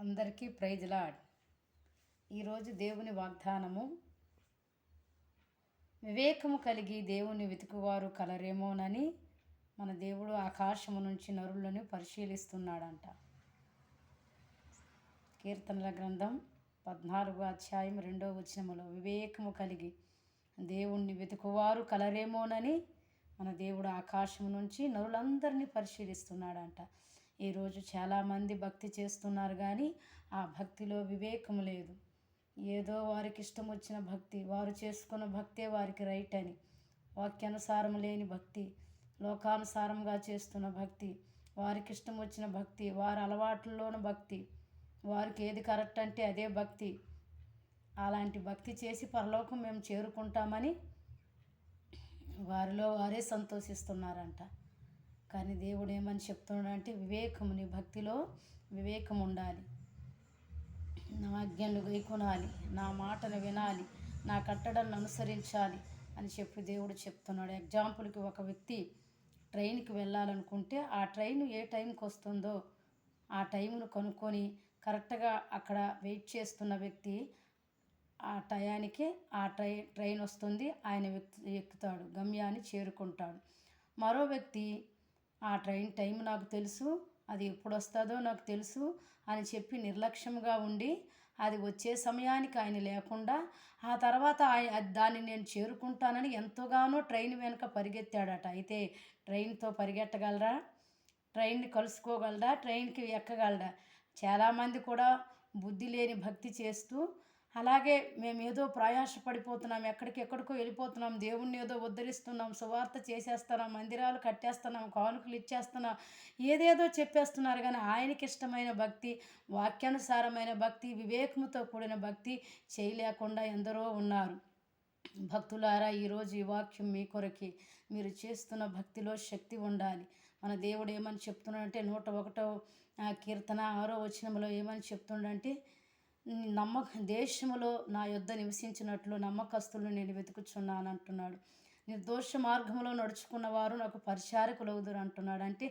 అందరికీ praise lord. ఈరోజు దేవుని వాగ్దానము, వివేకము కలిగి దేవుని వెతుకువారు కలరేమోనని మన దేవుడు ఆకాశము నుంచి నరులను పరిశీలిస్తున్నాడంట. కీర్తనల గ్రంథం 14వ అధ్యాయం 2వ వచనములో వివేకము కలిగి దేవుణ్ణి వెతుకువారు కలరేమోనని మన దేవుడు ఆకాశం నుంచి నరులందరినీ పరిశీలిస్తున్నాడంట. ఈరోజు చాలామంది భక్తి చేస్తున్నారు, కానీ ఆ భక్తిలో వివేకం లేదు. ఏదో వారికి ఇష్టం వచ్చిన భక్తి, వారు చేసుకున్న భక్తే వారికి రైట్ అని, వాక్యానుసారం లేని భక్తి, లోకానుసారంగా చేస్తున్న భక్తి, వారికి ఇష్టం వచ్చిన భక్తి, వారి అలవాట్లలోని భక్తి, వారికి ఏది కరెక్ట్ అంటే అదే భక్తి. అలాంటి భక్తి చేసి పరలోకం మేము చేరుకుంటామని వారిలో వారే సంతోషిస్తున్నారంట. కానీ దేవుడు ఏమని చెప్తున్నాడంటే, వివేకము, నీ భక్తిలో వివేకం ఉండాలి, నా ఆజ్ఞలు గైకొనాలి, నా మాటను వినాలి, నా కట్టడలను అనుసరించాలి అని చెప్పి దేవుడు చెప్తున్నాడు. ఎగ్జాంపుల్కి, ఒక వ్యక్తి ట్రైన్కి వెళ్ళాలనుకుంటే ఆ ట్రైన్ ఏ టైంకి వస్తుందో ఆ టైంను కనుక్కొని కరెక్ట్గా అక్కడ వెయిట్ చేస్తున్న వ్యక్తి ఆ టయానికి ఆ ట్రైన్ వస్తుంది, ఆయన ఎక్కుతాడు, గమ్యాన్ని చేరుకుంటాడు. మరో వ్యక్తి ఆ ట్రైన్ టైం నాకు తెలుసు, అది ఎప్పుడు వస్తుందో నాకు తెలుసు అని చెప్పి నిర్లక్ష్యంగా ఉండి అది వచ్చే సమయానికి ఆయన లేకుండా ఆ తర్వాత దాన్ని నేను చేరుకుంటానని ఎంతగానో ట్రైన్ వెనుక పరిగెత్తాడట. అయితే ట్రైన్తో పరిగెట్టగలరా? ట్రైన్ని కలుసుకోగలరా? ట్రైన్కి ఎక్కగలరా? చాలామంది కూడా బుద్ధి లేని భక్తి చేస్తూ, అలాగే మేము ఏదో ప్రయాసపడిపోతున్నాం, ఎక్కడికో వెళ్ళిపోతున్నాం, దేవుణ్ణి ఏదో ఉద్ధరిస్తున్నాం, సువార్త చేసేస్తున్నాం, మందిరాలు కట్టేస్తున్నాం, కానుకలు ఇచ్చేస్తున్నాం, ఏదేదో చెప్పేస్తున్నారు. కానీ ఆయనకి ఇష్టమైన భక్తి, వాక్యానుసారమైన భక్తి, వివేకంతో కూడిన భక్తి చేయలేకుండా ఎందరో ఉన్నారు. భక్తులారా, ఈరోజు ఈ వాక్యం మీ కొరకి. మీరు చేస్తున్న భక్తిలో శక్తి ఉండాలి. మన దేవుడు ఏమని చెప్తున్నాడంటే, 101వ కీర్తన 6వ వచనంలో ఏమని చెప్తున్నాడంటే, దేశములో నా యొద్ద నివసించినట్లు నమ్మకస్తులను నేను వెతుకుచున్నాను అంటున్నాడు. నిర్దోష మార్గంలో నడుచుకున్న వారు నాకు పరిచారకులవుదురు అంటున్నాడు. అంటే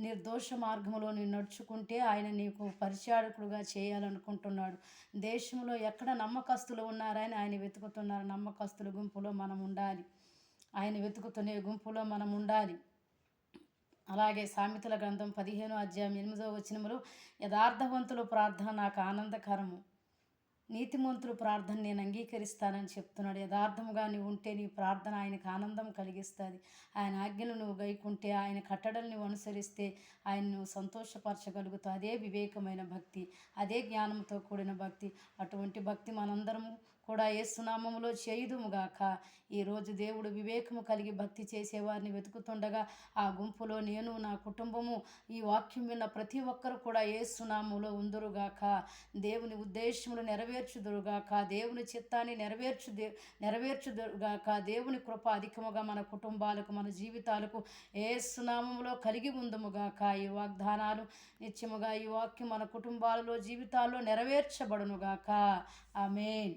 నిర్దోష మార్గంలో నేను నడుచుకుంటే ఆయన నీకు పరిచారకుడుగా చేయాలనుకుంటున్నాడు. దేశంలో ఎక్కడ నమ్మకస్తులు ఉన్నారని ఆయన వెతుకుతున్నారు. నమ్మకస్తుల గుంపులో మనం ఉండాలి, ఆయన వెతుకుతునే గుంపులో మనం ఉండాలి. అలాగే సామెతల గ్రంథం 15వ అధ్యాయం 8వ వచనములో, యథార్థవంతుల ప్రార్థన నాకు ఆనందకరము, నీతిమంతుల ప్రార్థన నేను అంగీకరిస్తానని చెప్తున్నాడు. యథార్థముగా నువ్వు ఉంటే నీ ప్రార్థన ఆయనకు ఆనందం కలిగిస్తుంది. ఆయన ఆజ్ఞలు నువ్వు గైకుంటే, ఆయన కట్టడలు నువ్వు అనుసరిస్తే ఆయన నువ్వు సంతోషపరచగలుగుతావు. అదే వివేకమైన భక్తి, అదే జ్ఞానంతో కూడిన భక్తి. అటువంటి భక్తి మనందరము కూడా యేసునామములో చేయుదుముగాక. ఈరోజు దేవుడు వివేకము కలిగి భక్తి చేసేవారిని వెతుకుతుండగా ఆ గుంపులో నేను, నా కుటుంబము, ఈ వాక్యం విన్న ప్రతి ఒక్కరు కూడా యేసునామములో ఉందురుగాక. దేవుని ఉద్దేశములు నెరవేర్చుదురుగాక, దేవుని చిత్తాన్ని నెరవేర్చుదురుగాక. దేవుని కృప అధికముగా మన కుటుంబాలకు, మన జీవితాలకు యేసునామములో కలిగి ఉందుముగాక. ఈ వాగ్దానాలు నిత్యముగా, ఈ వాక్యం మన కుటుంబాలలో, జీవితాల్లో నెరవేర్చబడునుగాక. ఆమేన్.